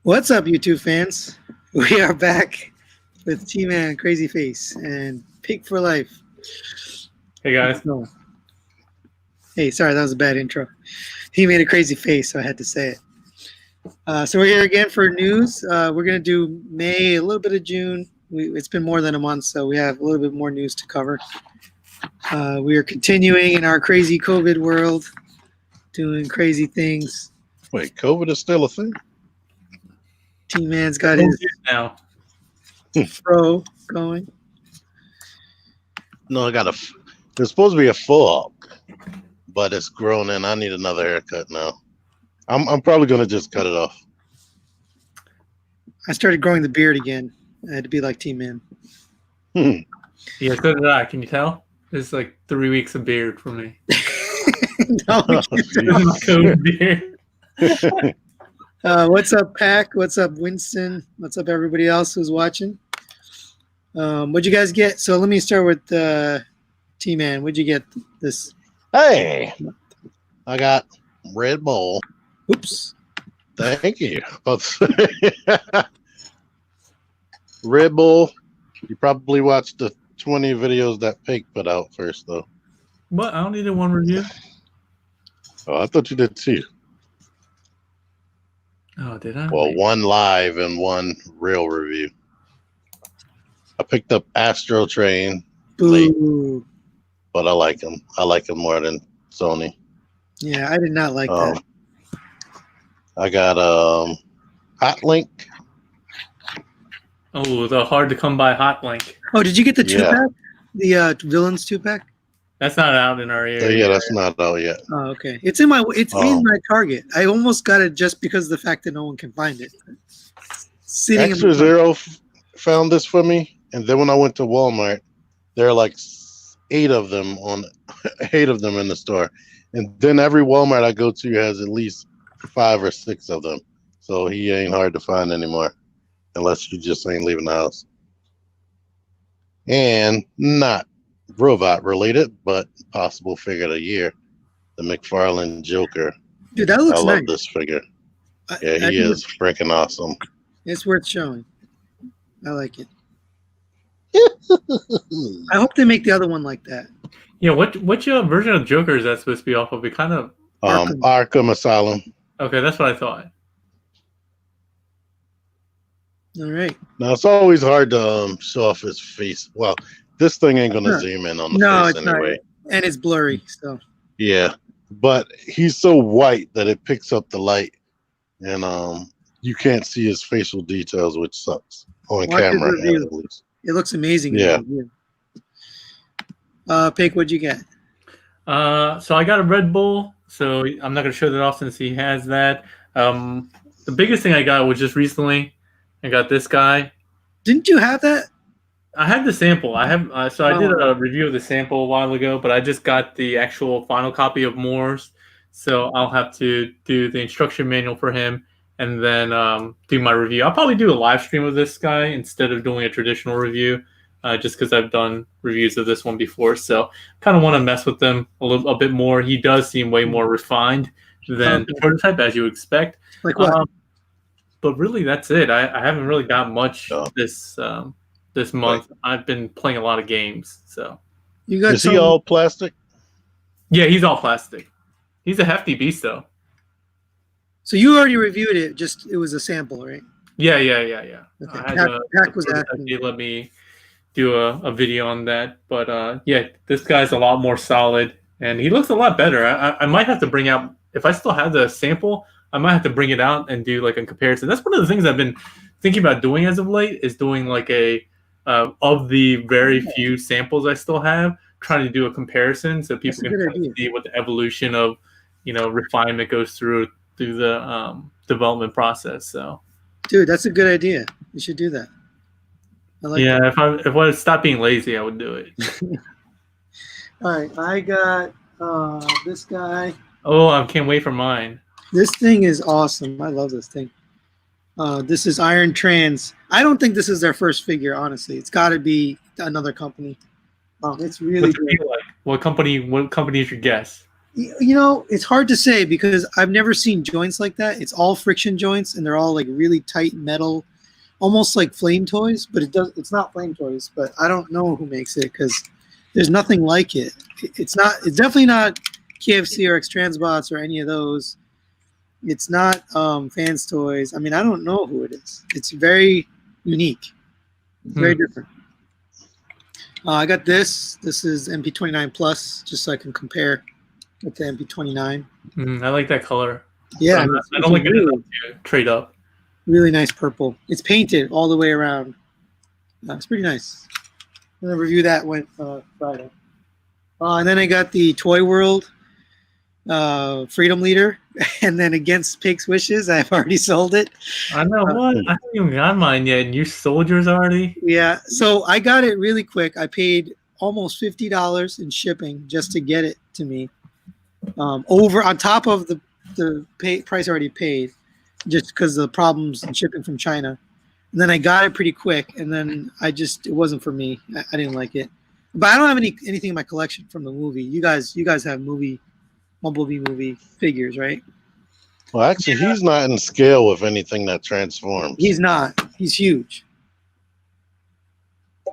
What's up, YouTube fans? We are back with T-Man, Crazy Face, and Pig for Life. Hey guys. No. Hey, sorry, that was a bad intro. He made a crazy face, so I had to say it. So we're here again for news. We're going to do May, a little bit of June. It's been more than a month, so we have a little bit more news to cover. We are continuing in our crazy COVID world, doing crazy things. Wait, COVID is still a thing? T-Man's got his now fro going. No, I got a. There's supposed to be a full up, but it's grown in. I need another haircut now. I'm probably gonna just cut it off. I started growing the beard again. I had to be like T-Man. Hmm. Yeah, so did I. Can you tell? It's like 3 weeks of beard for me. No, Oh, COVID beard. what's up, Pack? What's up, Winston? What's up, everybody else who's watching? What'd you guys get? So let me start with T-Man. What'd you get this? Hey, I got Red Bull. Oops. Thank you. Red Bull. You probably watched the 20 videos that Pig put out first, though. What? I only did one review. Oh, I thought you did too. Oh, did I? Well, one live and one real review. I picked up Astro Train, Boo. but I like him. I like him more than Sony. Yeah, I did not like that. I got Hot Link. Oh, the hard to come by hot link. Oh, did you get the Yeah. 2-pack? The Villains 2-pack? That's not out in our area. Yeah, that's not out yet. Oh, okay. It's in my Target. I almost got it just because of the fact that no one can find it. Sitting Extra Zero found this for me, and then when I went to Walmart, there are like 8 of them in the store, and then every Walmart I go to has at least 5 or 6 of them. So he ain't hard to find anymore, unless you just ain't leaving the house. And not robot related, but possible figure of the year, the McFarlane Joker. Dude, that looks I love nice. this figure. I Yeah, he think is freaking awesome. It's worth showing. I like it. I hope they make the other one like that. Yeah, what version of Joker is that supposed to be off of? It kind of Arkham Asylum. okay. That's what I thought. All right. Now it's always hard to show off his face. Well, this thing ain't gonna zoom in on the face it's anyway. not. And it's blurry, so. Yeah, but he's so white that it picks up the light, and you can't see his facial details, which sucks on Watch his camera. review. At least. It looks amazing. Yeah. Pig, what'd you get? So I got a Red Bull. So I'm not gonna show that off since he has that. The biggest thing I got was just recently. I got this guy. Didn't you have that? I had the sample. I have I did a review of the sample a while ago, but I just got the actual final copy of Moore's. So I'll have to do the instruction manual for him and then do my review. I'll probably do a live stream of this guy instead of doing a traditional review, just because I've done reviews of this one before. So kind of want to mess with them a bit more. He does seem way more refined than the prototype, as you expect. Like what? But really, that's it. I haven't really got much this month. Right. I've been playing a lot of games. So You got Is he all plastic? yeah, he's all plastic. He's a hefty beast, though. So you already reviewed it. Just it was a sample, right? Yeah. Okay. Pack was asking. They let me do a video on that, but yeah, this guy's a lot more solid, and he looks a lot better. I might have to bring out if I still have the sample. I might have to bring it out and do like a comparison. That's one of the things I've been thinking about doing as of late is doing like a of the very few samples I still have, trying to do a comparison so people can kind of see what the evolution of refinement goes through the development process. So, dude, that's a good idea. You should do that. I like yeah, if I would stop being lazy, I would do it. All right, I got this guy. Oh, I can't wait for mine. This thing is awesome. I love this thing. This is Iron Trans. I don't think this is their first figure, honestly. It's got to be another company. It's really good. Like? What company is your guess? You know, it's hard to say because I've never seen joints like that. It's all friction joints, and they're all like really tight metal, almost like Flame Toys. But it's not Flame Toys. But I don't know who makes it because there's nothing like it. It's not. It's definitely not KFC or X Transbots or any of those. It's not Fans Toys. I mean, I don't know who it is. It's very unique. It's very different. I got this. This is MP29 Plus, just so I can compare with the MP29. I like that color. Yeah, I don't like it enough to trade up. really nice purple. It's painted all the way around. It's pretty nice. I'm gonna review that when Friday. And then I got the Toy World Freedom Leader, and then Against Pig's Wishes. I've already sold it. I know what? I haven't even got mine yet, and you sold yours already? Yeah, so I got it really quick. I paid almost $50 in shipping just to get it to me. Over on top of the price already paid, just because of the problems in shipping from China. And then I got it pretty quick, and then it wasn't for me. I didn't like it. But I don't have anything in my collection from the movie. You guys have Bumblebee movie figures, right? Well, actually, he's not in scale with anything that transforms. He's not. He's huge.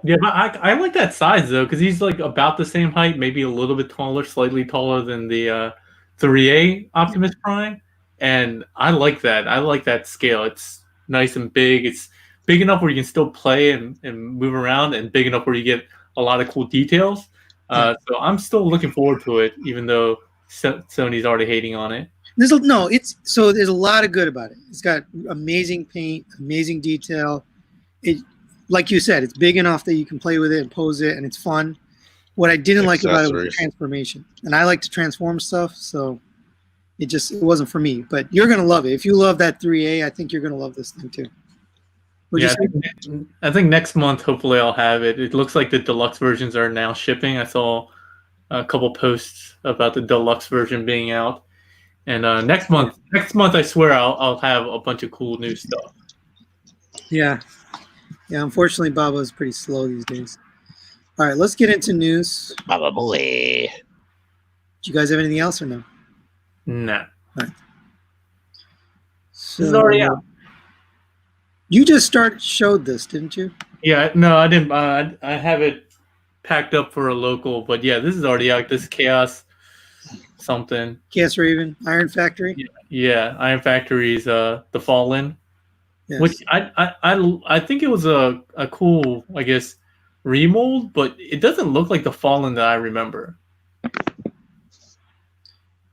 Yeah, but I like that size though, because he's like about the same height, maybe a little bit taller, slightly taller than the 3A Optimus Prime, and I like that. I like that scale. It's nice and big. It's big enough where you can still play and move around, and big enough where you get a lot of cool details. So I'm still looking forward to it, even though Sony's already hating on it. There's a lot of good about it. It's got amazing paint, amazing detail. It, like you said, it's big enough that you can play with it and pose it, and it's fun. What I didn't like about it was the transformation, and I like to transform stuff, so it wasn't for me. But you're gonna love it. If you love that 3A, I think you're gonna love this thing too. Yeah, I think next month, hopefully, I'll have it. It looks like the deluxe versions are now shipping. I saw a couple posts about the deluxe version being out, and next month, I swear I'll have a bunch of cool new stuff. Yeah. Unfortunately, Baba is pretty slow these days. All right, let's get into news. Baba boy. Do you guys have anything else or no? Nah. All right. So, This is already out. You just showed this, didn't you? Yeah, no, I didn't. I have it packed up for a local, but yeah, this is already out. This Chaos something. Chaos Raven, Iron Factory. Yeah, Iron Factory's The Fallen, Yes. which I think it was a cool, I guess, remold, but it doesn't look like the Fallen that I remember.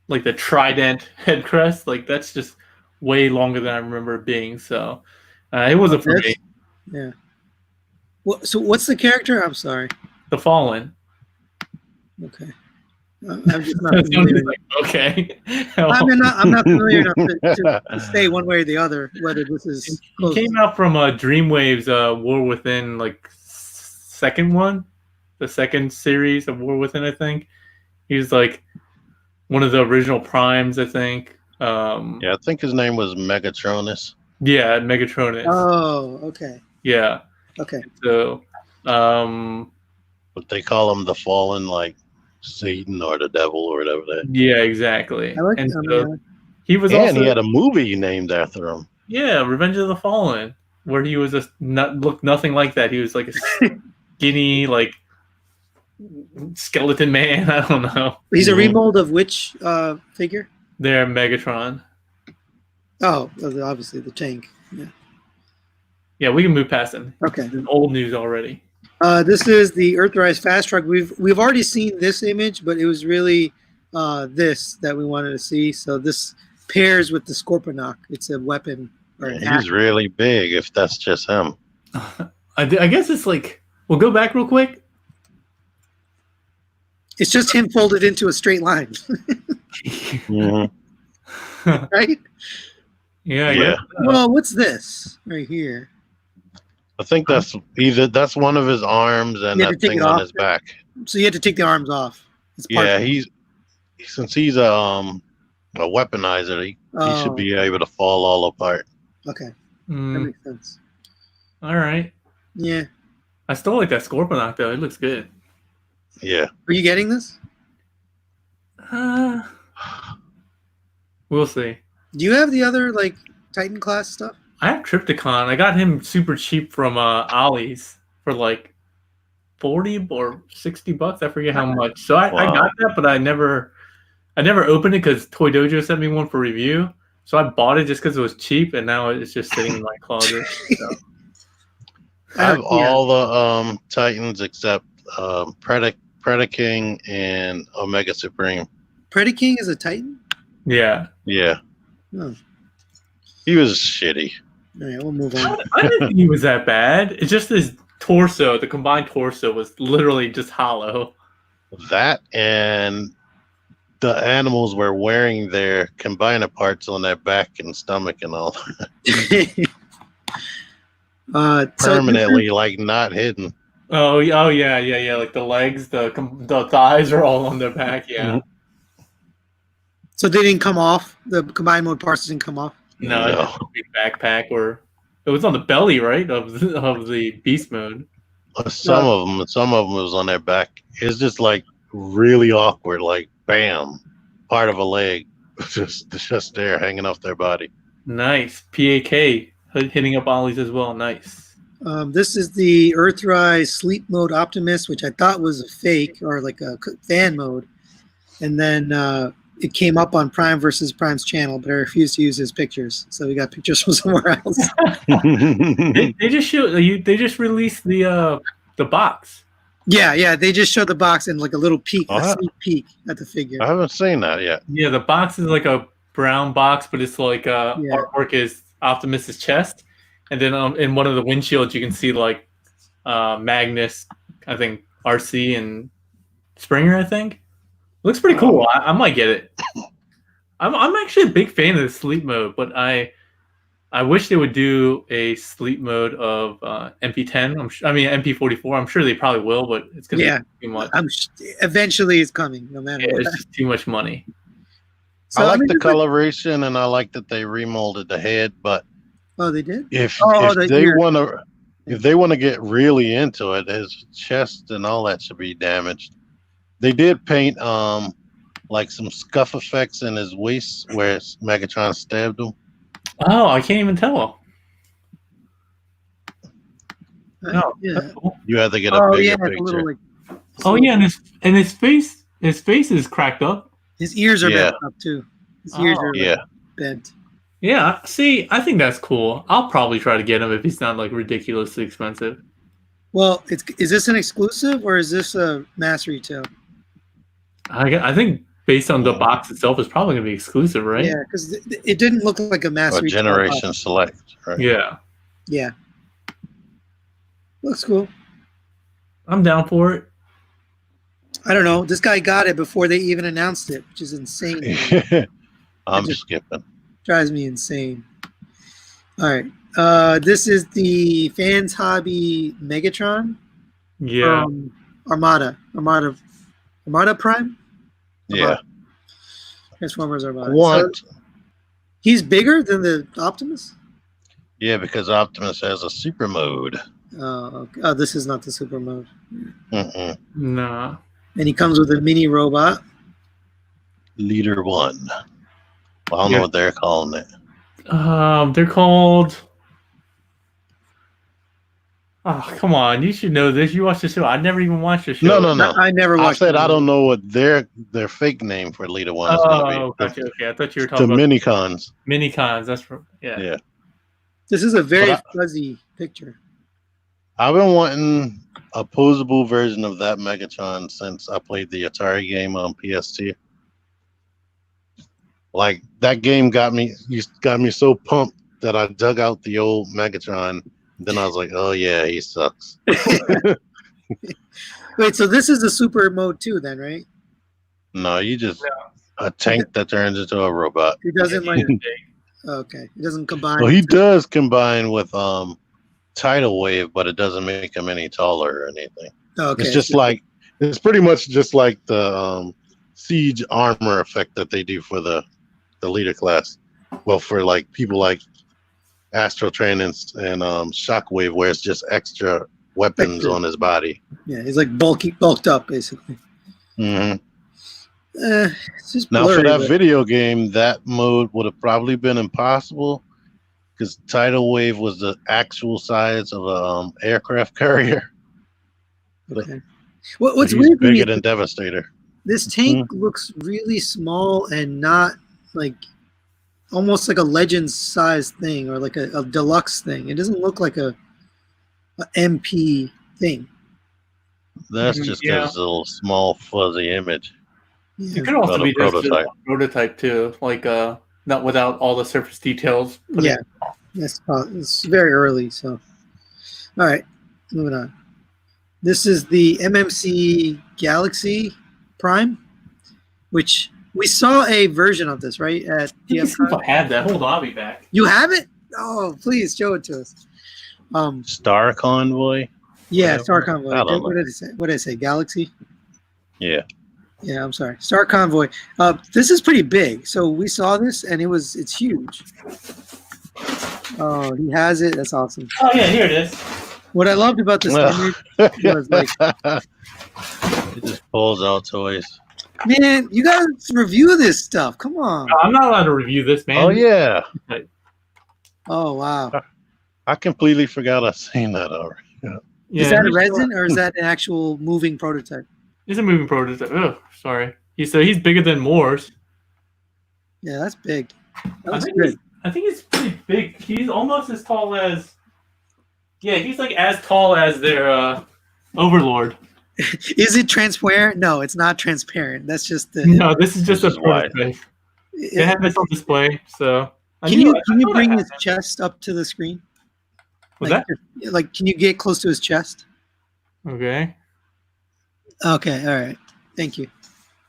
Like the trident head crest, like that's just way longer than I remember it being. So it wasn't for me. Yeah. So what's the character? I'm sorry. The Fallen. Okay. I'm just not familiar. Like, okay. I'm not familiar enough to say one way or the other whether this is. He came out from Dreamwave's War Within, like second one, the second series of War Within. I think he's like one of the original Primes. I think. Yeah, I think his name was Megatronus. Yeah, Megatronus. Oh, okay. Yeah. Okay. So, But they call him the Fallen, like Satan or the devil or whatever that. yeah, exactly. I like and him, so he was And also he had a movie named after him. yeah, Revenge of the Fallen, where he was looked nothing like that. He was like a skinny, like skeleton man. I don't know. He's a remold of which figure? They're Megatron. Oh, obviously the tank. Yeah. Yeah, we can move past him. Okay. This is old news already. This is the Earthrise Fast Truck. We've already seen this image, but it was really this that we wanted to see. So this pairs with the Scorponok. It's a weapon. Or an He's really big. If that's just him. I guess it's like we'll go back real quick. It's just him folded into a straight line, Mm-hmm. right? Yeah. Yeah. Well, what's this right here? I think that's one of his arms and You had that to take thing it on off his back. So you had to take the arms off. It's part Yeah, of it. since he's a weaponizer, he should be able to fall all apart. Okay, that Mm, makes sense. all right. Yeah. I still like that Scorponok though. It looks good. Yeah. Are you getting this? Uh, we'll see. Do you have the other like Titan class stuff? I have Trypticon. I got him super cheap from Ollie's for like 40 or $60. I forget how much. So I Wow. got that, but I never opened it because Toy Dojo sent me one for review. So I bought it just because it was cheap, and now it's just sitting in my closet. So. I have all the Titans except Predaking and Omega Supreme. Predaking is a Titan? Yeah. Yeah. Oh. He was shitty. All right, we'll move on. I didn't think he was that bad. It's just his torso, the combined torso, was literally just hollow. That and the animals were wearing their combiner parts on their back and stomach and all permanently, like not hidden. Oh yeah. Like the legs, the thighs are all on their back. Yeah. Mm-hmm. So they didn't come off? The combined mode parts didn't come off? No, it's just a big backpack, or it was on the belly, right, of the beast mode. Some of them was on their back. It's just like really awkward, like bam, part of a leg just there hanging off their body. Nice. PAK hitting up Ollie's as well. Nice. This is the Earthrise Sleep Mode Optimus, which I thought was a fake or like a fan mode. And then it came up on Prime versus Prime's channel, but I refused to use his pictures. So we got pictures from somewhere else. they just they just released the box. Yeah. They just showed the box and like a little peek, a sneak peek at the figure. I haven't seen that yet. Yeah, the box is like a brown box, but it's like artwork is Optimus's chest. And then in one of the windshields, you can see like Magnus, I think RC and Springer. I think looks pretty cool. I might get it. I'm actually a big fan of the sleep mode, but I wish they would do a sleep mode of MP10. MP44. I'm sure they probably will, but it's gonna be too much. Eventually, it's coming, no matter. Yeah, it's just too much money. So, I like the coloration, and I like that they remolded the head, but. Oh, they did. If they want to get really into it, his chest and all that should be damaged. They did paint like some scuff effects in his waist where Megatron stabbed him. Oh, I can't even tell. Oh, yeah. cool. You have to get a bigger picture. Little, and his face is cracked up. His ears are bent up too. His ears are bent. Yeah, see, I think that's cool. I'll probably try to get him if he's not like ridiculously expensive. Well, is this an exclusive or is this a mass retail? I think based on the box itself, it's probably gonna be exclusive, right? Yeah, because it didn't look like a mass retail. Generation Select, right? Yeah. Yeah. Looks cool. I'm down for it. I don't know. This guy got it before they even announced it, which is insane. I'm skipping. Drives me insane. All right. This is the Fans Hobby Megatron. Yeah. Armada Prime. Yeah. Transformers Armada. What? So he's bigger than the Optimus? Yeah, because Optimus has a super mode. Oh, okay. Oh, this is not the super mode. Mm-mm. Nah. And he comes with a mini robot. Leader 1. I don't know what they're calling it. They're called. Oh, come on! You should know this. You watched the show. I never even watched the show. No. I never watched. I said I don't know what their fake name for Leader 1 is going to be. Gotcha. Okay, I thought you were talking about Minicons. Minicons. That's from Yeah. This is a very fuzzy picture. I've been wanting a posable version of that Megatron since I played the Atari game on PS2. Like that game got me so pumped that I dug out the old Megatron. Then I was like, oh yeah, he sucks. Wait, so this is the super mode too, then, right? No, you just a tank that turns into a robot. He doesn't okay. He doesn't combine. Well, he does combine with Tidal Wave, but it doesn't make him any taller or anything. Okay. It's pretty much just like the siege armor effect that they do for the leader class. Well, for like people like Astro Train and Shockwave, where it's just extra weapons on his body. Yeah, he's like bulked up basically. Mm-hmm. It's just Now blurry, for that but- video game, that mode would have probably been impossible because Tidal Wave was the actual size of a aircraft carrier. Okay. But What's he's weird to me bigger is than Devastator. this tank looks really small and not like almost like a Legends size thing or like a deluxe thing. It doesn't look like a MP thing. That's just Yeah. because it's a little small fuzzy image. Yeah. It could also Not a be just prototype. a prototype too, like not without all the surface details. put Yeah, in. it's very early. So, all right, moving on. This is the MMC Galaxy Prime, which we saw a version of this, right? At Let me see if TFCon. I have that. Hold on, I'll be back. You have it? Oh, please show it to us. Star Convoy? Yeah, Whatever. Star Convoy. I don't know. What did it say? What did I say? Galaxy? Yeah. Yeah, I'm sorry. Star Convoy. This is pretty big. So we saw this, and it's huge. Oh, he has it. That's awesome. Oh yeah, here it is. What I loved about this image was like, It just pulls out toys. man, you gotta review this stuff. Come on. I'm not allowed to review this, man. Oh yeah. Oh wow. I completely forgot I've seen that already. Yeah, Is that a here's- resin or is that an actual moving prototype? It's a moving prototype. Oh, sorry. He's bigger than Moore's. Yeah, that's big. That I looks think, good. I think he's pretty big. He's almost as tall as. Yeah, he's like as tall as their Overlord. Is it transparent? No, it's not transparent. That's just the. No, this is just a This is wide. prototype. They have this on display, so. I Can knew- you I can you thought I bring had his that. chest up to the screen? Was Like, like, can you get close to his chest? that? Okay. Okay, all right. Thank you.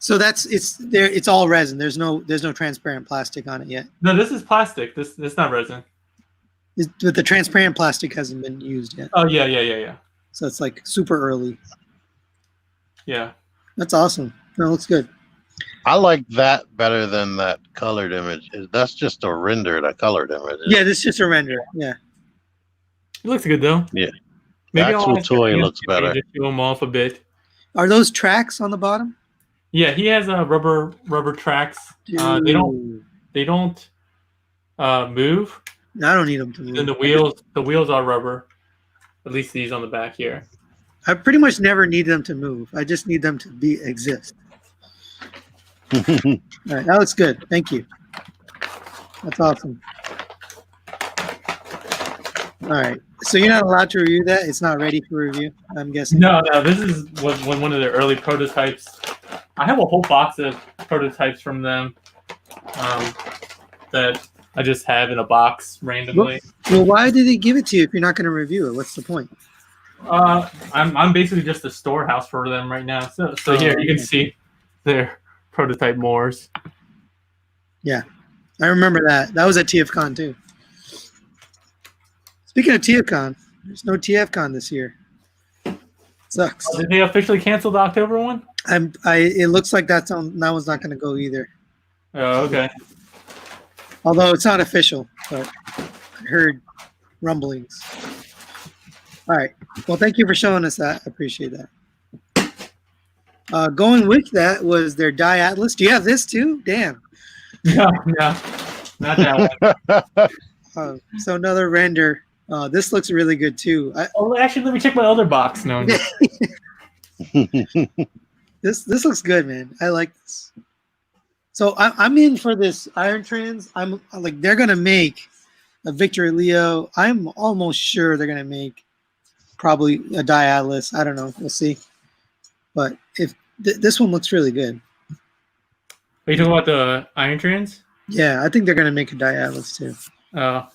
So it's there. It's all resin. There's no transparent plastic on it yet. No, this is plastic. This not resin. But the transparent plastic hasn't been used yet. Oh yeah. So it's like super early. Yeah. That's awesome. No, it looks good. I like that better than that colored image. That's just a render, that colored image. Yeah, this is just a render. Yeah. It looks good though. Yeah. Maybe The I'll actual ask toy him looks to better. Just show him off a bit. Are those tracks on the bottom? Yeah, he has rubber tracks. They don't move. I don't need them to move. And the wheels are rubber. At least these on the back here. I pretty much never need them to move. I just need them to exist. All right, that looks good. Thank you. That's awesome. All right, so you're not allowed to review that. It's not ready for review. I'm guessing. No, this is one of the early prototypes. I have a whole box of prototypes from them that I just have in a box randomly. Well, why did they give it to you if you're not going to review it? What's the point? I'm basically just a storehouse for them right now. So here you can see their prototype Moors. Yeah, I remember that. That was at TFCon too. Speaking of TFCon, there's no TFCon this year. Sucks. Did they officially cancel the October one? It looks like that one's not going to go either. Oh, okay. Although it's not official, but I heard rumblings. All right. Well, thank you for showing us that. I appreciate that. Going with that was their Die Atlas. Do you have this too? Damn. No, not that one. So another render. This looks really good too. Oh, actually, let me check my other box. No, This looks good, man. I like this. So I'm in for this Iron Trans. I'm like they're gonna make a Victory Leo. I'm almost sure they're gonna make probably a Die Atlas. I don't know. We'll see. But if this one looks really good. Are you talking about the Iron Trans? Yeah, I think they're gonna make a Die Atlas too.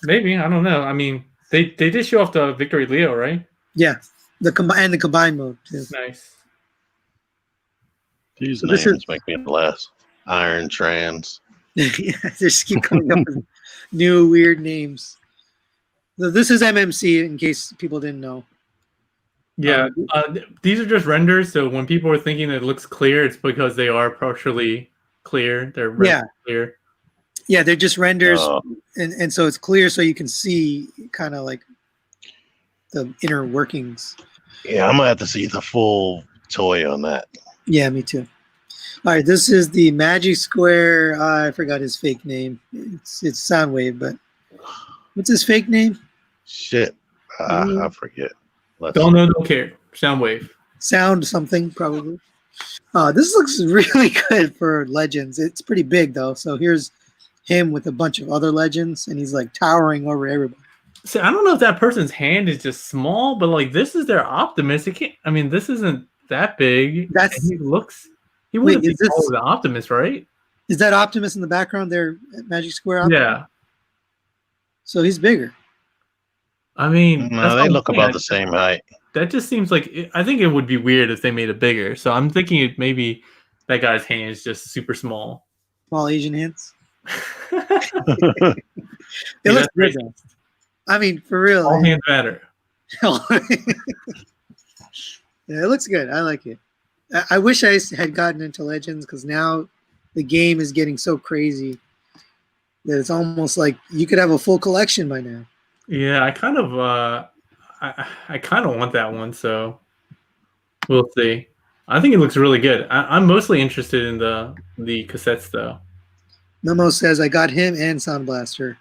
Maybe. I don't know. I mean, they did show off the Victory Leo, right? Yeah, the combined mode too. Nice. These So this names make me laugh. Iron Trans. Yeah, they just keep coming up with new weird names. So this is MMC, in case people didn't know. Yeah, these are just renders. So when people are thinking it looks clear, it's because they are partially clear. They're Yeah. clear. Yeah, they're just renders, Oh. and so it's clear, so you can see kind of like the inner workings. Yeah, I'm gonna have to see the full toy on that. Yeah, me too. All right, this is the Magic Square. I forgot his fake name. It's Soundwave, but what's his fake name? Shit. I forget. Don't know, don't care. Soundwave. Sound something, probably. This looks really good for Legends. It's pretty big, though. So here's him with a bunch of other Legends, and he's like towering over everybody. See, I don't know if that person's hand is just small, but like this is their Optimus. It can't, I mean, this isn't that big. That's- and he wouldn't Wait, be is this- taller than Optimus, right? Is that Optimus in the background there at Magic Square? Optimus? Yeah. So he's bigger. I mean, No, that's they what look I'm about saying. the same height. That just seems like I think it would be weird if they made it bigger. So I'm thinking it maybe that guy's hand is just super small. Small Asian hands. Yeah, It looks that's good, racist. though. I mean, for real. All hands matter. Yeah, it looks good. I like it. I wish I had gotten into Legends because now the game is getting so crazy that it's almost like you could have a full collection by now. Yeah, I kind of I kind of want that one, so we'll see. I think it looks really good. I'm mostly interested in the cassettes though. Memo says I got him and Sound Blaster.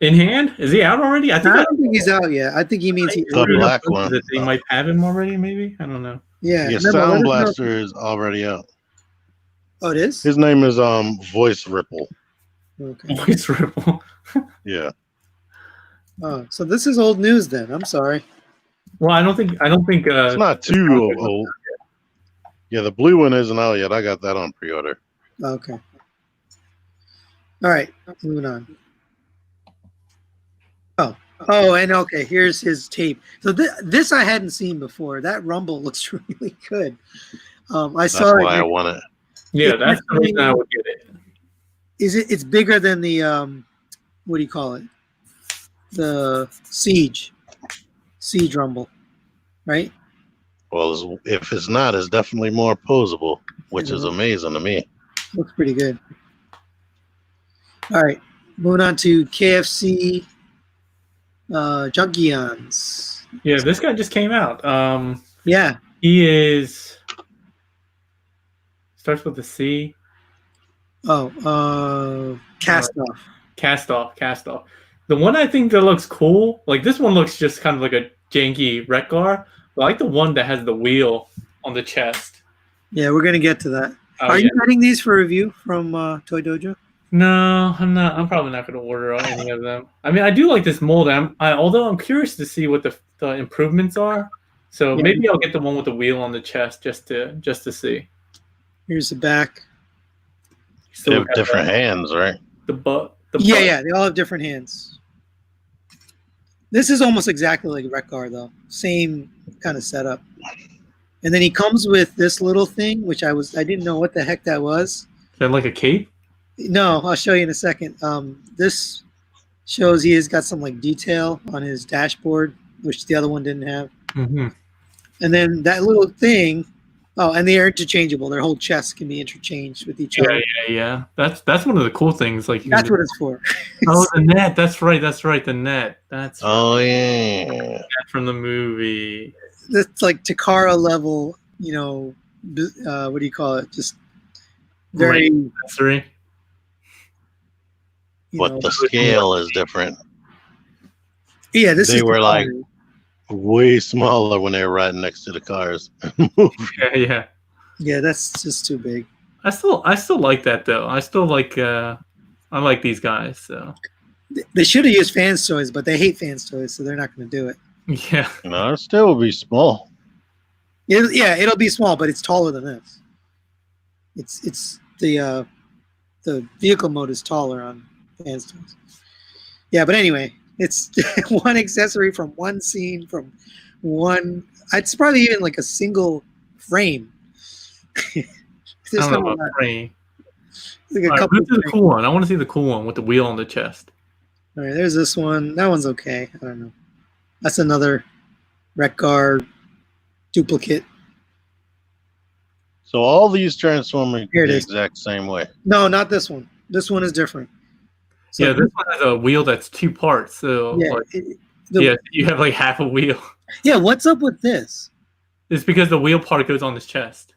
In hand? Is he out already? I I think don't think he's out yet. I think he means he. The black one. that they might have him already. Maybe I don't know. Yeah. Yeah, Memo, let Sound us know- Blaster is already out. Oh, it is. His name is Voice Ripple. Okay. Voice Ripple. Yeah. Oh, so this is old news then. I'm sorry. Well, I don't think. It's not too old. Yeah, the blue one isn't out yet. I got that on pre-order. Okay. All right, moving on. Oh, and okay, here's his tape. So this I hadn't seen before. That Rumble looks really good. I That's saw why I it. want it. Yeah, that's the reason I would get it. It's bigger than the what do you call it? The Siege Rumble, right? Well, if it's not, it's definitely more posable, which is amazing to me. Looks pretty good. All right, moving on to KFC Junkions. Yeah, this guy just came out. Yeah, He is starts with a C. Cast Off. Cast off. The one I think that looks cool, like this one looks just kind of like a janky Rekgar. I like the one that has the wheel on the chest. Yeah, we're gonna get to that. Oh, Are yeah. you getting these for review from Toy Dojo? No, I'm not. I'm probably not going to order any of them. I mean, I do like this mold. Although I'm curious to see what the improvements are. So Yeah. maybe I'll get the one with the wheel on the chest just to see. Here's the back. They Still have got different hands, right? the butt. Yeah, they all have different hands. This is almost exactly like Rekgar, though. Same kind of setup. And then he comes with this little thing, which I didn't know what the heck that was. Is that like a cape? No, I'll show you in a second. This shows he has got some like detail on his dashboard, which the other one didn't have. Mm-hmm. And then that little thing. Oh, and they are interchangeable. Their whole chest can be interchanged with each other. Yeah. That's one of the cool things. Like you can That's what it's for. Oh, the net. That's right. The net. That's Oh yeah. from the movie. That's like Takara level, what do you call it? Just very, Sensory. But the scale is different. yeah, this they is were Takara. like- Way smaller when they were riding next to the cars. Yeah. Yeah, that's just too big. I still like that though. I still like I like these guys. So They should have used fans toys, but they hate fans toys, so they're not going to do it. yeah. It still would be small. It'll be small, but it's taller than this. It's the vehicle mode is taller on fans toys. Yeah, but anyway, it's one accessory from one scene from one. It's probably even like a single frame. I There's don't no know about frame. like a All right, couple. let's do the cool one. I want to see the cool one with the wheel on the chest. All right, there's this one. That one's okay. I don't know. That's another Rekgar duplicate. So all these transform Here it the is. exact same way. No, not this one. This one is different. So, Yeah, this one has a wheel that's two parts. So yeah, like, the- yeah, you have like half a wheel. yeah. What's up with this? It's because the wheel part goes on his chest.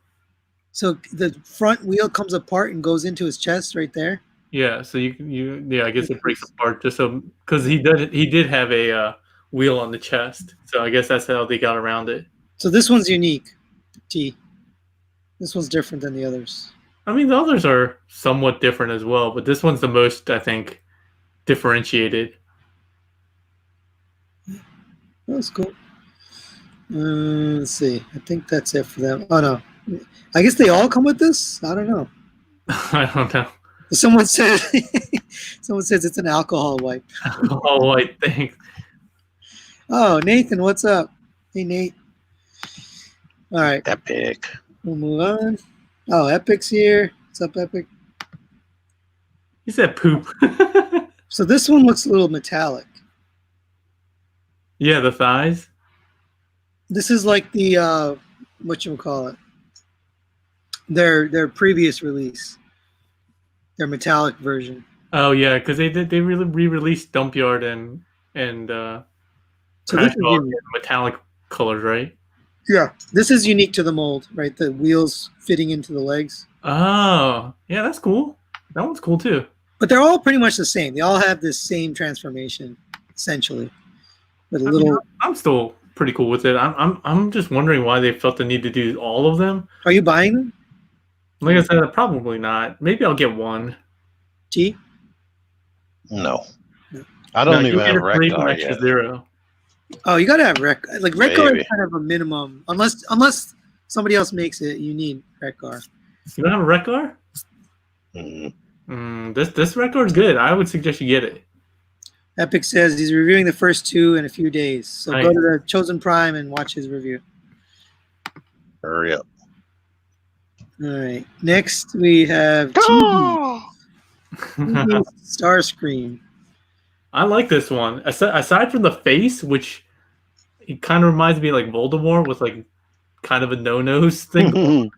So the front wheel comes apart and goes into his chest right there. Yeah, so yeah, I guess it breaks apart just so because he did have a wheel on the chest, so I guess that's how they got around it. So this one's unique. T. This one's different than the others. I mean, the others are somewhat different as well, but this one's the most, I think, differentiated. That's cool. Let's see. I think that's it for them. Oh no, I guess they all come with this. I don't know. I don't know. Someone said, someone says it's an alcohol wipe. Oh, I think. Oh, Nathan, what's up? Hey, Nate. All right, Epic. we'll move on. Oh, Epic's here. What's up, Epic? He said poop. So this one looks a little metallic. Yeah, the thighs. This is like the whatchamacallit, their previous release, their metallic version. Oh yeah, because they really re-released Dump Yard and So Crash this is Dog in unique. metallic colors, right? Yeah, this is unique to the mold, right? The wheels fitting into the legs, Oh, yeah, that's cool. That one's cool too. but they're all pretty much the same. They all have this same transformation, essentially, with a I little. mean, I'm still pretty cool with it. I'm just wondering why they felt the need to do all of them. Are you buying them? Like I said, probably not. Maybe I'll get one. T. No. I don't No, even you get have a free from Rekgar Extra yet. Zero. Oh, you gotta have Rekgar Maybe. is kind of a minimum, unless somebody else makes it. You need Rekgar. You don't have a Rekgar? Mhm. This Rekgar is good. I would suggest you get it. Epic says he's reviewing the first two in a few days, so Nice. go to the Chosen Prime and watch his review. Hurry up. All right. Next we have TV Starscream. I like this one. Aside from the face, which it kind of reminds me of like Voldemort with like kind of a no-nose thing.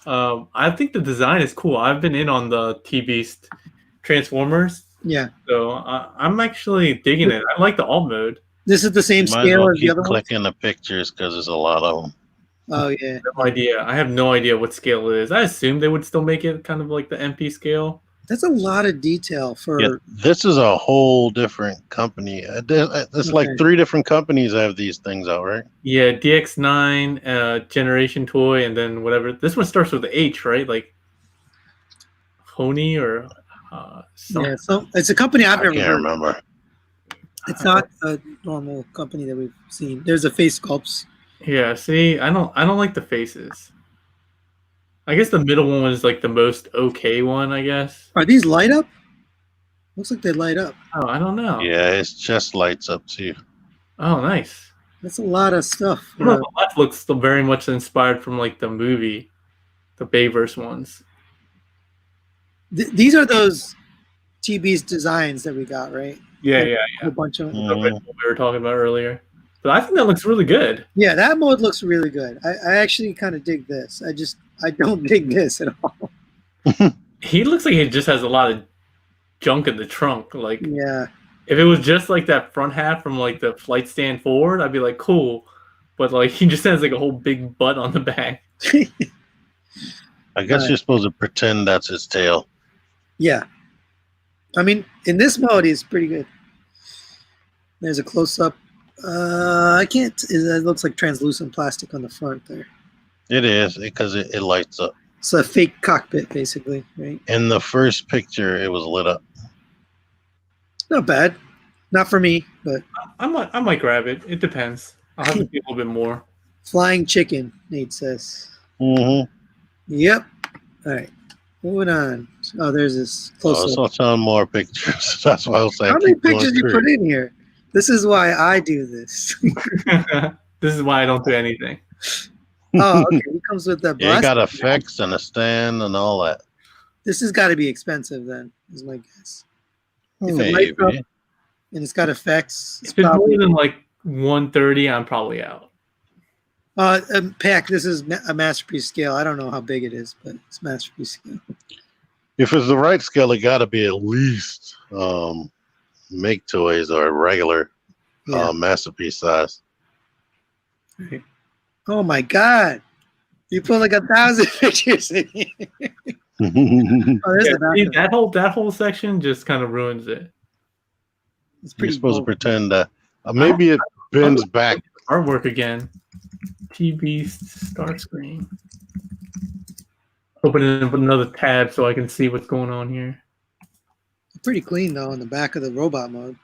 I think the design is cool. I've been in on the T-Beast Transformers, Yeah, so I'm actually digging it. I like the alt mode. this is the same Might as scale well as the keep other one. clicking the pictures because there's a lot of them. Oh yeah, No idea. I have no idea what scale it is. I assume they would still make it kind of like the MP scale. that's a lot of detail for. Yeah, this is a whole different company. There's like Okay. 3 different companies that have these things out, right? Yeah, DX9 generation toy, and then whatever. This one starts with the H, right? Like Honey or something. Yeah, so it's a company I've I never can't heard. remember. It's not a normal company that we've seen. There's a face sculpts. Yeah, see, I don't like the faces. I guess the middle one is like the most okay one, I guess. Are these light up? Looks like they light up. Oh, I don't know. Yeah, it's just lights up too. Oh, nice. That's a lot of stuff. The one on the left looks still very much inspired from like the movie, the Bayverse ones. These are those TB's designs that we got, right? Yeah, A whole bunch of them. The red one we were talking about earlier. But I think that looks really good. Yeah, that mode looks really good. I actually kind of dig this. I don't dig this at all. He looks like he just has a lot of junk in the trunk. Like Yeah. if it was just like that front half from like the flight stand forward, I'd be like, cool. But like he just has like a whole big butt on the back. I guess Right. you're supposed to pretend that's his tail. Yeah. I mean, in this mode, he's pretty good. There's a close up. I can't. It looks like translucent plastic on the front there. It is because it lights up. It's a fake cockpit, basically, right? In the first picture, it was lit up. Not bad. Not for me, but I might grab it. It depends. I'll have to see a little bit more. flying chicken, Nate says. Mm-hmm. Yep. All right. Moving on. Oh, there's this I close was up. showing more pictures. That's why I was saying. How many keep going pictures you through. put in here? This is why I do this. This is why I don't do anything. Oh, okay. He comes with the Yeah, you got blast. effects and a stand and all that. This has got to be expensive, then, is my guess. If it Maybe. lights up and it's got effects, it's If it's probably. more than like 130, I'm probably out. Pack, this is a masterpiece scale. I don't know how big it is, but it's masterpiece scale. If it's the right scale, it got to be at least make toys or regular Yeah. masterpiece size. Oh my God. You put like 1,000 pictures in here. Oh, there's Yeah, the see, bathroom. that whole section just kind of ruins it. It's You're pretty supposed to bold. pretend that maybe it bends back. Artwork again. TV start screen. Opening up another tab so I can see what's going on here. Pretty clean though in the back of the robot mode.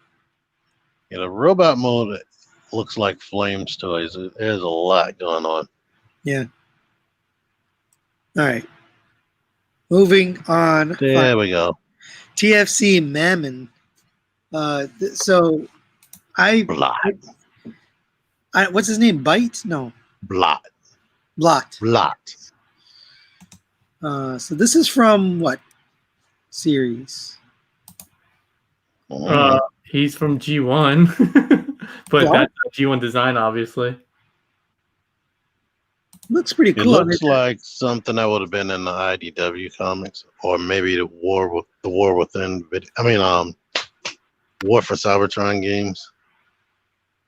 In a robot mode, it looks like Flames toys. There's a lot going on. Yeah. All right. Moving on. There we go. TFC Mammon. So Blot, what's his name? Bite? No. blot, Blot. blot. So this is from what series? He's from G1, but Yeah. that's a G1 design, obviously. Looks pretty It cool. looks like something that would have been in the IDW comics, or maybe the War Within. War for Cybertron games.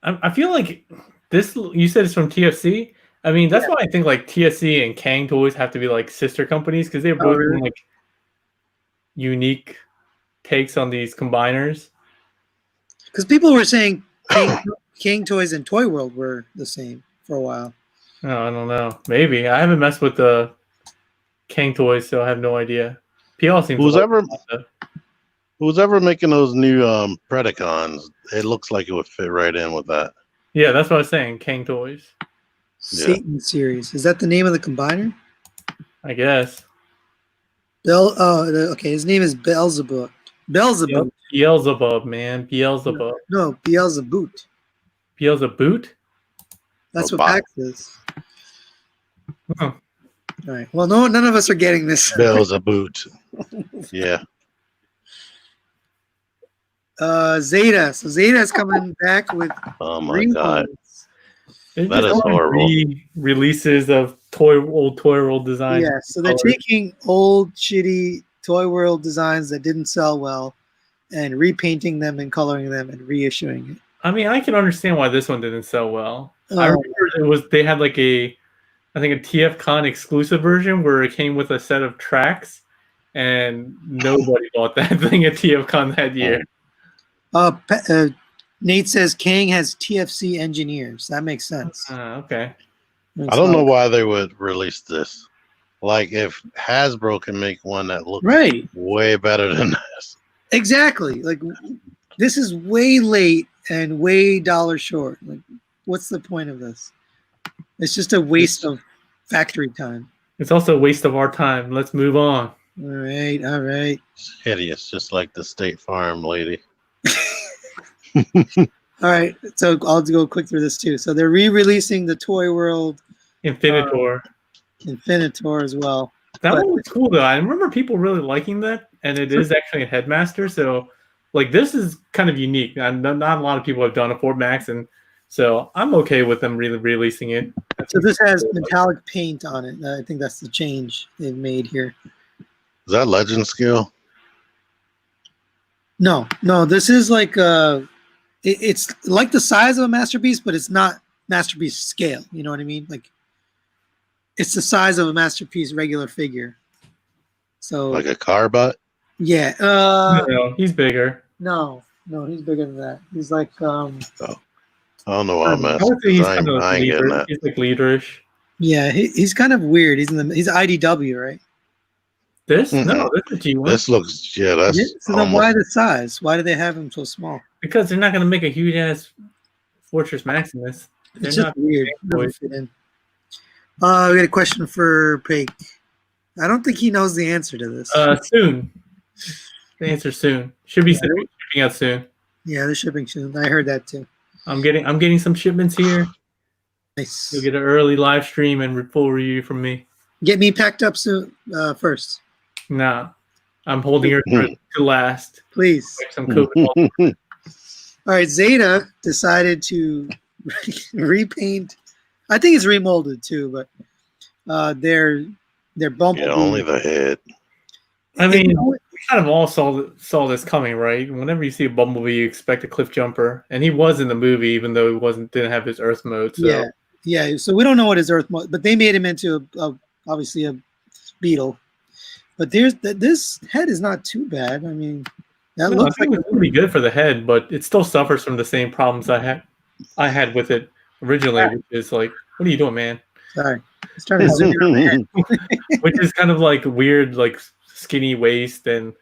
I feel like this. You said it's from TFC. I mean, that's why I think like TFC and Kang Toys have to be like sister companies because they're both really? like unique takes on these combiners. Because people were saying King Toys and Toy World were the same for a while. Oh, I don't know. Maybe I haven't messed with the Kang Toys, so I have no idea. PL seems Who's ever making those new Predacons? It looks like it would fit right in with that. Yeah, that's what I was saying. Kang Toys, Satan series. Is that the name of the combiner? I guess. Okay. His name is Beelzebub. Beelzebub. Beelzebub, man. Beelzebub. No, Beelzebub. Beelzebub? That's what Robot. Pax is. Huh. All right. Well, none of us are getting this. Bell's a boot. Yeah. Zeta. So Zeta is coming back with Oh my god. It's That just is all horrible. Releases of old Toy World designs. Yeah, so they're colors. taking old shitty Toy World designs that didn't sell well and repainting them and coloring them and reissuing it. I mean, I can understand why this one didn't sell well. I Oh. remember they had like a TFCon exclusive version where it came with a set of tracks, and nobody bought that thing at TFCon that year. Nate says Kang has TFC engineers. That makes sense. Okay. I don't know why they would release this. Like if Hasbro can make one that looks Right. way better than this. Exactly. Like this is way late and way dollar short. Like what's the point of this? It's just a waste of factory time. It's also a waste of our time. Let's move on. All right. All right. It's hideous, just like the State Farm lady. All right. So I'll go quick through this too. So they're re-releasing the Toy World Infinitor. Infinitor as well. That but- one was cool though. I remember people really liking that, and it is actually a Headmaster. So, like, this is kind of unique. Not a lot of people have done a Fort Max, and so I'm okay with them really releasing it. So this has metallic paint on it. I think that's the change they've made here. Is that Legend Scale? No. This is like it's like the size of a Masterpiece, but it's not Masterpiece scale. You know what I mean? Like it's the size of a Masterpiece regular figure. So Like a car butt? yeah. No, he's bigger. No, he's bigger than that. He's like I don't know why I'm I asking. would say he's I kind of ain't getting leader. that. He's like leaderish. yeah, he's kind of weird. He's IDW, right? This? Mm-mm. No, this is G1. This looks, that's Yeah, so then almost, why the size? Why do they have him so small? Because they're not going to make a huge ass Fortress Maximus. They're It's just not. weird. It doesn't fit in. We got a question for Pake. I don't think he knows the answer to this. Soon. The answer soon. Should be shipping out soon. Yeah, they're shipping soon. I heard that too. I'm getting some shipments here. Nice. You'll get an early live stream and full review from me. Get me packed up soon first, Nah, I'm holding her to last. please. Like some COVID. All right, Zeta decided to repaint. I think it's remolded too, but their Bumblebee. yeah, only the head. I mean, You know, we kind of all saw this coming, right? Whenever you see a Bumblebee, you expect a cliff jumper, and he was in the movie, even though he didn't have his Earth mode. So yeah, Yeah, so we don't know what his Earth, but they made him into obviously a beetle. But this head is not too bad. I mean, that No, I looks like think it's pretty good for the head, but it still suffers from the same problems I had with it originally, which is like, what are you doing, man? sorry, he's trying to zoom in on the head. Which is kind of like weird, like skinny waist, and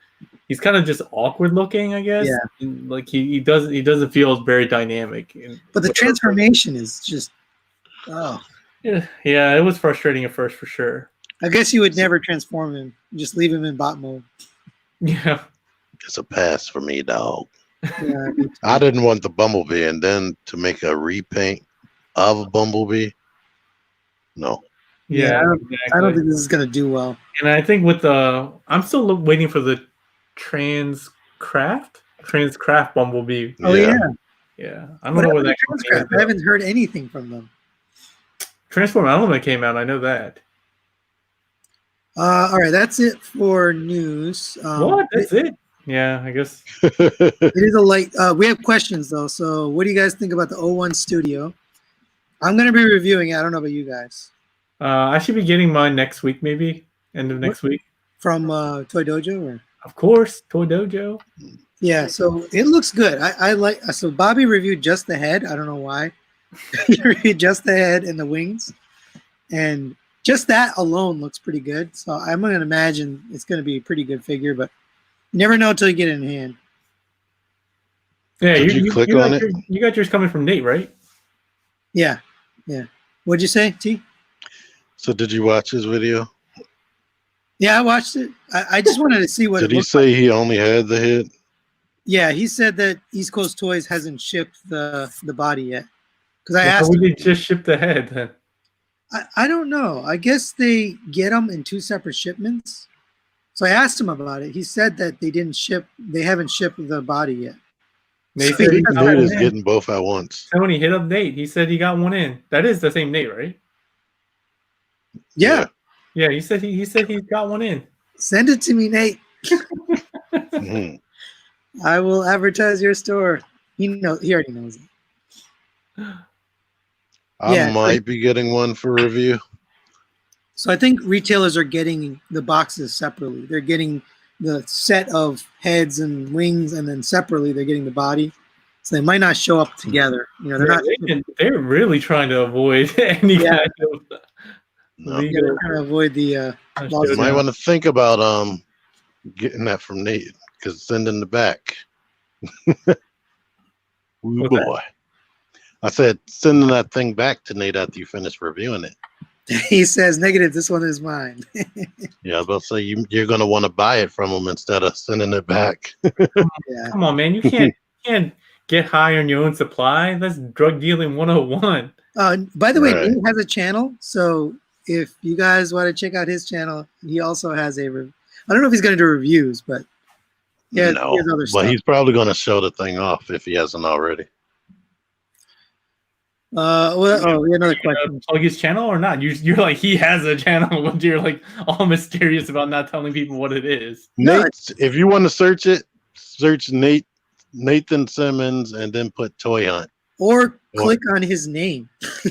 he's kind of just awkward looking, I guess. Yeah. And, like he doesn't feel very dynamic. But the transformation is just yeah, it was frustrating at first for sure. I guess you would never transform him. Just leave him in bot mode. Yeah. It's a pass for me, dog. Yeah, I didn't want the Bumblebee, and then to make a repaint of a Bumblebee. No. Yeah, I don't exactly. think this is gonna do well. And I think with I'm still waiting for the Transcraft Bumblebee. Oh yeah, Yeah, I don't know where that Transcraft? I haven't heard anything from them. Transform Element came out. I know that. All right, that's it for news. What? That's it? Yeah, I guess. It is a light. We have questions though. So, what do you guys think about the O1 Studio? I'm gonna be reviewing it. I don't know about you guys. I should be getting mine next week, maybe end of next week. From Toy Dojo, or Of course, Toy Dojo. yeah. So it looks good. I like. So Bobby reviewed just the head. I don't know why. He reviewed just the head and the wings, and just that alone looks pretty good. So I'm gonna imagine it's gonna be a pretty good figure, but you never know until you get it in hand. Yeah, Did you click on it? You got yours coming from Nate, right? Yeah, yeah. What'd you say, T? So did you watch his video? Yeah, I watched it. I just wanted to see what Did it he looked say he only had the head? Yeah, he said that East Coast Toys hasn't shipped the body yet. Because I Well, asked we him, did just ship the head then. I don't know. I guess they get them in two separate shipments. So I asked him about it. He said that they haven't shipped the body yet. Nate So said he he got got Nate one is in. getting both at once. Tony hit up Nate. He said he got one in. That is the same Nate, right? Yeah, Yeah, he said he got one in. send it to me, Nate. Mhm. I will advertise your store. He already knows it. I Yeah, might be getting one for review. So I think retailers are getting the boxes separately. They're getting the set of heads and wings, and then separately they're getting the body. So they might not show up together. You know, they're not. They're really trying to avoid any Yeah. kind of No. Yeah, they're trying to avoid the. You lawsuit. might want to think about getting that from Nate, because sending the back. Ooh, What's that? boy. I said sending that thing back to Nate after you finish reviewing it. He says negative. This one is mine. Yeah, I was about to say you're gonna want to buy it from him instead of sending it back. Yeah. Come on, man. You can't get high on your own supply. That's drug dealing 101. By the way, Right. Nate has a channel. So if you guys want to check out his channel, he also has a. I don't know if he's going to do reviews, but yeah, No, he has other but stuff. he's probably gonna show the thing off if he hasn't already. Another question. Plug his channel or not? You're like, he has a channel, but you're like all mysterious about not telling people what it is. No, Nate, if you want to search it, search Nathan Simmons and then put Toy Hunt. Or click on his name,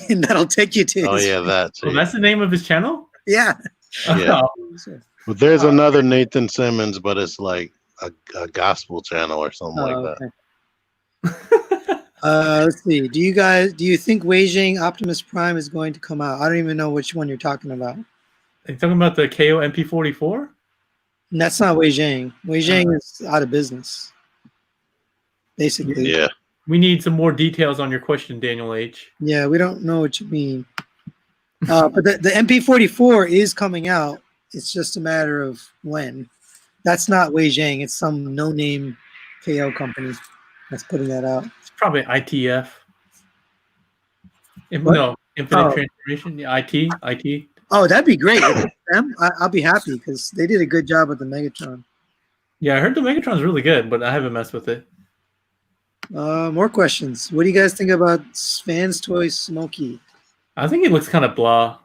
and that'll take you to. Oh his, yeah, that Oh, too. that's the name of his channel? yeah. Yeah. Oh, But there's another Nathan Simmons, but it's like a gospel channel or something like that. Okay. Let's see. Do you think Wei Jing Optimus Prime is going to come out? I don't even know which one you're talking about. Are you talking about the KO MP44? And that's not Wei Jing. Wei Jing is out of business. Basically. Yeah. We need some more details on your question, Daniel H. Yeah, we don't know what you mean. But the MP44 is coming out. It's just a matter of when. That's not Wei Jing. It's some no-name KO company that's putting that out. It's probably ITF. What? No, Infinite Oh. Transformation. Yeah, IT. Oh, that'd be great. If it's them, I'll be happy because they did a good job with the Megatron. Yeah, I heard the Megatron's really good, but I haven't messed with it. More questions. What do you guys think about Vans Toy Smokey? I think it looks kind of blah.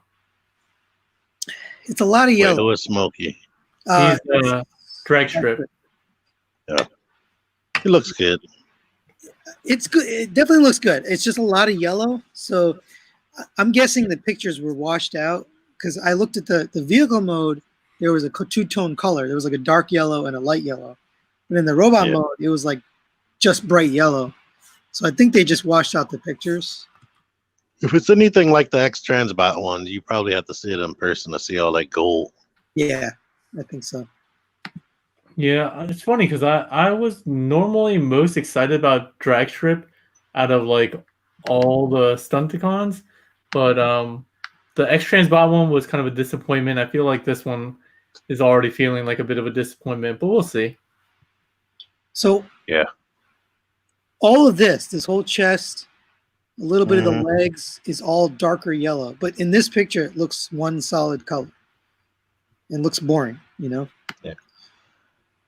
It's a lot of Wait, yellow. it was Smokey. He's drag strip. It looks good. It's good. It definitely looks good. It's just a lot of yellow. So I'm guessing the pictures were washed out because I looked at the vehicle mode. There was a two-tone color. There was like a dark yellow and a light yellow. But in the robot Yeah. mode, it was like just bright yellow. So I think they just washed out the pictures. If it's anything like the X Transbot one, you probably have to see it in person to see all that gold. Yeah, I think so. Yeah, it's funny because I was normally most excited about Drag Strip out of like all the Stunticons, but the X Transbot one was kind of a disappointment. I feel like this one is already feeling like a bit of a disappointment, but we'll see. So Yeah. all of this whole chest, a little bit of the Mhm. legs is all darker yellow. But in this picture, it looks one solid color. It looks boring, you know? Yeah.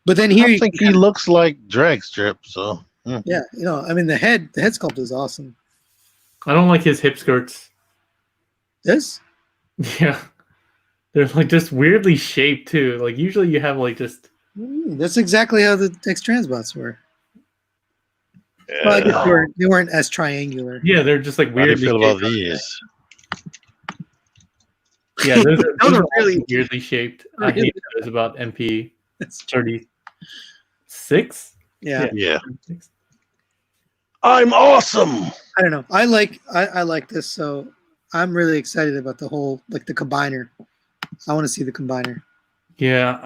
But then here I you think can he looks like Drag Strip, so yeah, you know, I mean the head sculpt is awesome. I don't like his hip skirts. This? Yeah, they're like just weirdly shaped too. Like usually you have like just That's exactly how the X Transbots were. Well, I guess yeah. they weren't as triangular. yeah, they're just like How do you weirdly feel about shaped. these? Yeah, those are Those are really really- weirdly shaped. I really- hate those about MP That's true. 36. Yeah. Yeah. I'm awesome. I don't know. I like this, so I'm really excited about the whole like the combiner. I want to see the combiner. Yeah,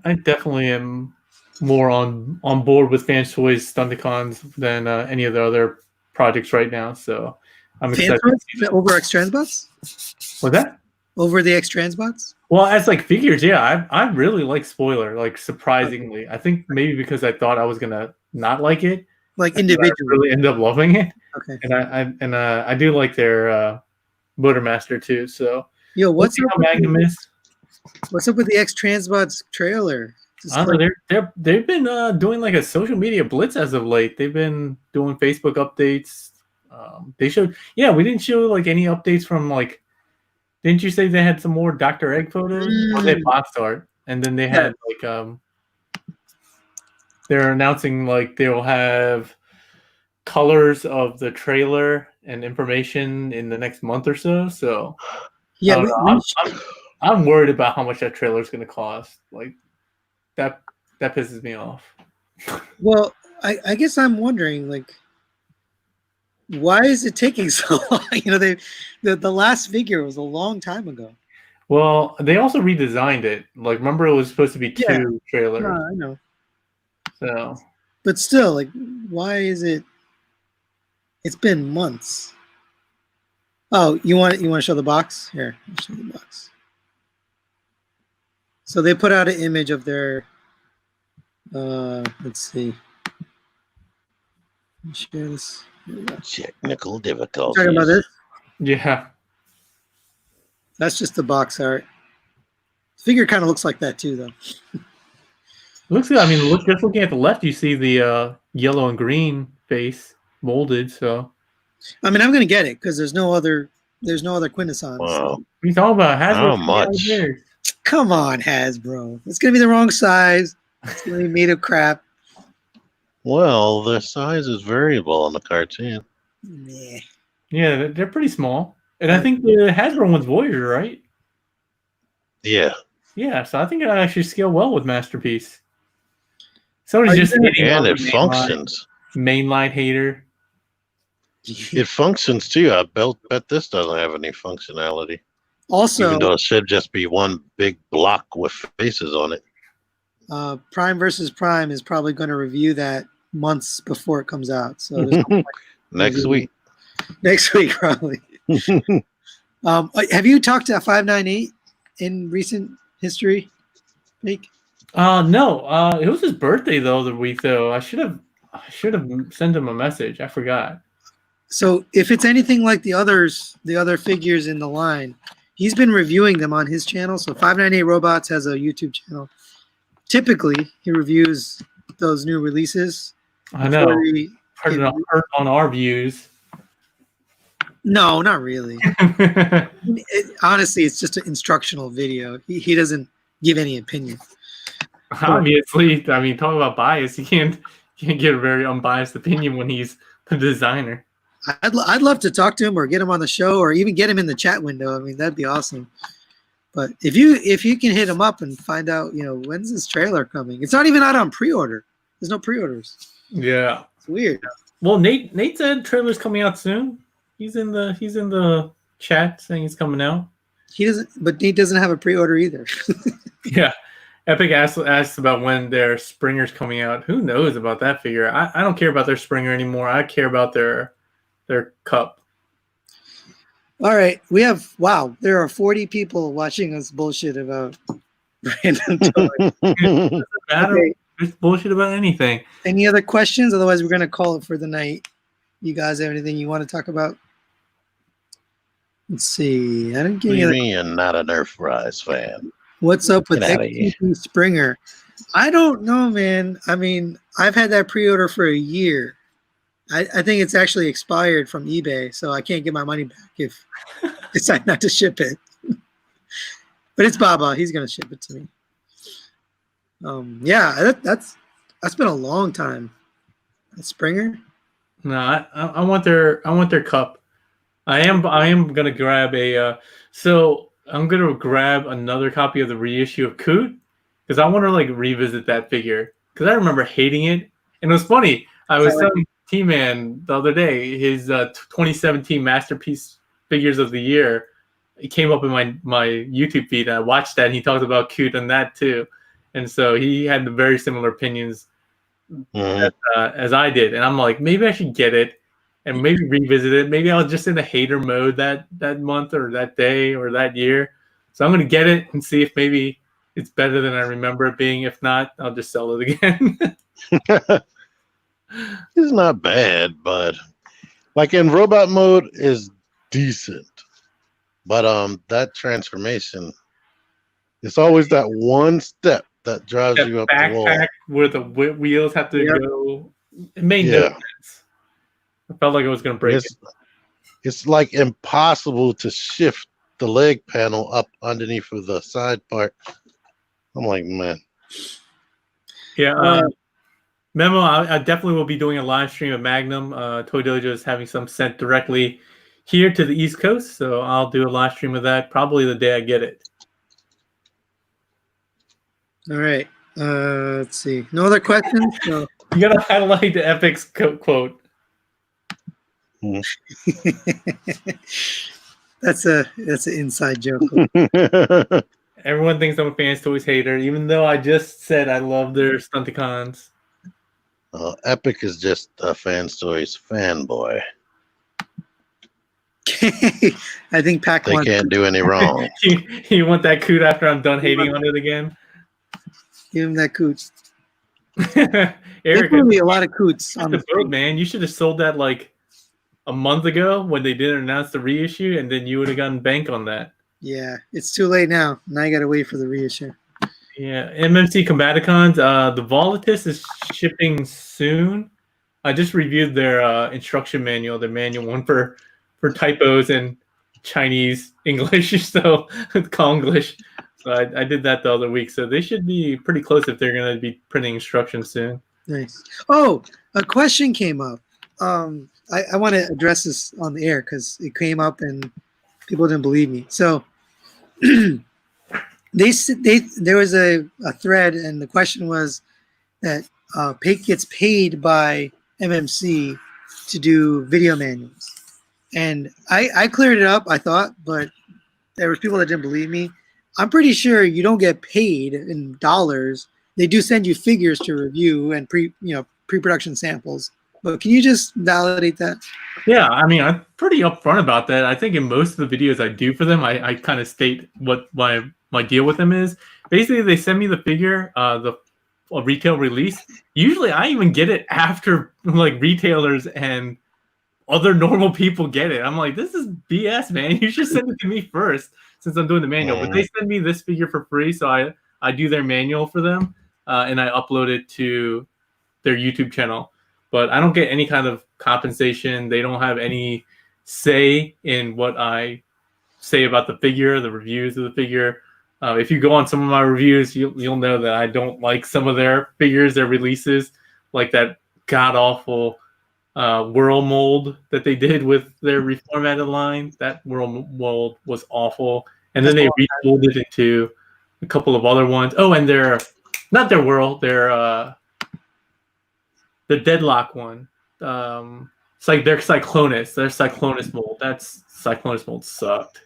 I definitely am more on board with Fans Toys Stunticons than any of the other projects right now. So I'm excited. Over X Transbots? What's that? Over the X Transbots? Well, as like figures, yeah, I really like Spoiler. Like surprisingly, I think maybe because I thought I was gonna not like it, Like I individually. really ended up loving it. Okay. And I do like their Motormaster too. So Yo, we'll see how Magnum is. what's up with the X Transbots trailer? Just I don't like- know. They've been doing like a social media blitz as of late. They've been doing Facebook updates. They showed, yeah, we didn't show like any updates from like. Didn't you say they had some more Dr. Egg photos? Or they had box art, and then they had like they're announcing like they'll have colors of the trailer and information in the next month or so. So yeah, I don't know. I'm worried about how much that trailer is going to cost. Like that pisses me off. well, I guess I'm wondering like why is it taking so long? You know, the last figure was a long time ago. Well, they also redesigned it. Like, remember it was supposed to be two Yeah. trailers. No, I know. So But still, like, why is it? It's been months. Oh, you want to show the box? Here, I'll show you the box. So they put out an image of their. Let's see. Let me share this. Here we go. Technical difficulties. Talking about this? yeah, That's just the box art. Figure kind of looks like that too, though. looks good. I mean, just looking at the left, you see the yellow and green face molded. So I mean, I'm gonna get it because there's no other Quintessons. Wow. what are you talking about? How Hasbro much? Come on, Hasbro. It's gonna be the wrong size. It's gonna be made of crap. Well, the size is variable on the cartoon. Meh. Yeah, they're pretty small. And I think the Hasbro one's Voyager, right? Yeah. Yeah, so I think it actually scale well with Masterpiece. Somebody's Are you just gonna- hating And on it the functions. mainline hater. It functions too. I bet this doesn't have any functionality. Also, Even though it should just be one big block with faces on it. Prime versus Prime is probably going to review that months before it comes out. So there's no point. Next week. Next week, probably. Have you talked to 598 in recent history, Nick? No. It was his birthday though the week though. I should have sent him a message. I forgot. So if it's anything like the other figures in the line, he's been reviewing them on his channel. So 598 Robots has a YouTube channel. Typically, he reviews those new releases. I know. before he- Hurt on our views. No, not really. Honestly, it's just an instructional video. He doesn't give any opinion. Obviously, I mean, talk about bias. You can't get a very unbiased opinion when he's the designer. I'd love to talk to him or get him on the show or even get him in the chat window. I mean, that'd be awesome. But if you can hit him up and find out, when's this trailer coming? It's not even out on pre-order. There's no pre-orders. Yeah, It's weird. well, Nate said trailer's coming out soon. He's in the chat saying he's coming out. But Nate doesn't have a pre-order either. Yeah. Epic asks about when their Springer's coming out. Who knows about that figure? I don't care about their Springer anymore. I care about their cup. All right, there are 40 people watching us bullshit about random toys. Doesn't matter. Okay. It's bullshit about anything. Any other questions? Otherwise, we're gonna call it for the night. You guys have anything you want to talk about? Let's see. I didn't get What do any you other. mean you're not an Earthrise fan? What's up with Get outta here. XTP Springer? I don't know, man. I mean, I've had that pre-order for a year. I think it's actually expired from eBay, so I can't get my money back if I decide not to ship it. But it's Baba. He's gonna ship it to me. Yeah, that's been a long time. That Springer. No, I want their cup. I am gonna grab I'm gonna grab another copy of the reissue of Coot because I want to like revisit that figure because I remember hating it. And it was funny. I was telling T-Man the other day his 2017 masterpiece figures of the year. It came up in my YouTube feed. And I watched that, and he talked about Coot and that too. And so he had the very similar opinions as I did. And I'm like, maybe I should get it and maybe revisit it. Maybe I was just in a hater mode that month or that day or that year. So I'm going to get it and see if maybe it's better than I remember it being. If not, I'll just sell it again. It's not bad, but like in robot mode is decent. But that transformation, it's always that one step that drives That you up the wall. backpack where the wheels have to Yep. go. It made no Yeah. sense. I felt like I was going to break it. It's like impossible to shift the leg panel up underneath of the side part. I'm like, man. Yeah. Memo, I definitely will be doing a live stream of Magnum. Toy Dojo is having some sent directly here to the East Coast, so I'll do a live stream of that probably the day I get it. All right. Let's see. No other questions? No. You gotta highlight the Epic's quote. That's an inside joke. Everyone thinks I'm a Fans Toys hater, even though I just said I love their Stunticons. Epic is just a Fan Stories fanboy. I think Pac They can't do any wrong. You want that coot after I'm done hating on it again? Give him that coots. Eric, There's gonna be a lot of coots on the the boat, man. You should have sold that like a month ago when they didn't announce the reissue, and then you would have gotten bank on that. Yeah, it's too late now. Now you gotta wait for the reissue. Yeah, MMC Combaticons. The Volatus is shipping soon. I just reviewed their instruction manual, their manual one for typos and Chinese English, so Konglish. So I did that the other week. So they should be pretty close if they're going to be printing instructions soon. Nice. Oh, a question came up. I want to address this on the air because it came up and people didn't believe me. So there was a thread, and the question was that Pate gets paid by MMC to do video manuals. And I cleared it up, I thought, but there was people that didn't believe me. I'm pretty sure you don't get paid in dollars. They do send you figures to review and pre-production samples. But can you just validate that? Yeah, I mean, I'm pretty upfront about that. I think in most of the videos I do for them, I kind of state what my deal with them is. Basically, they send me the figure, a retail release. Usually, I even get it after like retailers and other normal people get it. I'm like, this is BS, man. You should send it to me first since I'm doing the manual. But they send me this figure for free, so I do their manual for them, and I upload it to their YouTube channel. But I don't get any kind of compensation. They don't have any say in what I say about the figure, the reviews of the figure. If you go on some of my reviews, you'll know that I don't like some of their figures, their releases, like that god-awful world mold that they did with their reformatted line. That world mold was awful. And then they retooled it into a couple of other ones. Oh, and not their world, their the Deadlock one. It's like their Cyclonus. Their Cyclonus mold. Cyclonus mold sucked.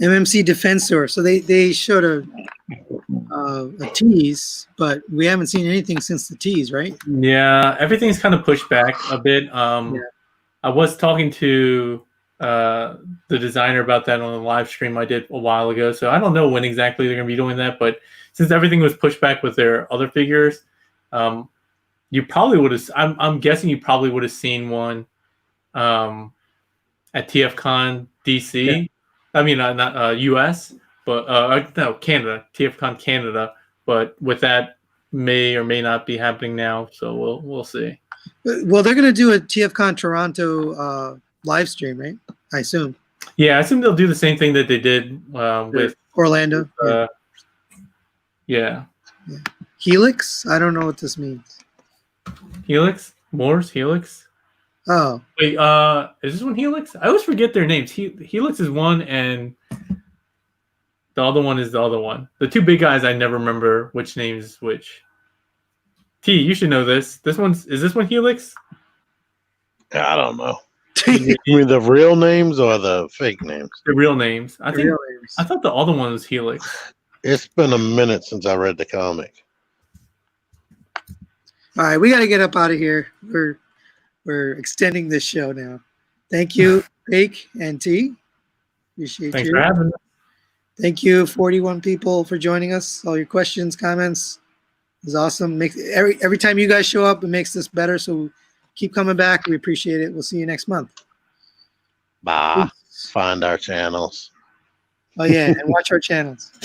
MMC Defensor. So they showed a tease, but we haven't seen anything since the tease, right? Yeah, everything's kind of pushed back a bit. I was talking to the designer about that on a live stream I did a while ago, so I don't know when exactly they're going to be doing that, but since everything was pushed back with their other figures, you probably would have. I'm guessing you probably would have seen one at TFCon DC. Yeah. I mean, not US, but no, Canada. TFCon Canada. But with that, may or may not be happening now. So we'll see. Well, they're going to do a TFCon Toronto live stream, right? I assume. Yeah, I assume they'll do the same thing that they did with Orlando. Yeah. Helix? I don't know what this means. Helix? Moore's Helix? Oh. Wait, is this one Helix? I always forget their names. Helix is one, and the other one is the other one. The two big guys, I never remember which name is which. T, you should know this. Is this one Helix? I don't know. You mean the real names or the fake names? The real names. I thought the other one was Helix. It's been a minute since I read the comic. All right, we got to get up out of here. We're extending this show now. Thank you, Fake and T. Appreciate Thanks you. for having me. Thank you, 41 people, for joining us. All your questions, comments. It was awesome. Every time you guys show up, it makes this better. So keep coming back. We appreciate it. We'll see you next month. Bye. Find our channels. Oh, yeah, and watch our channels.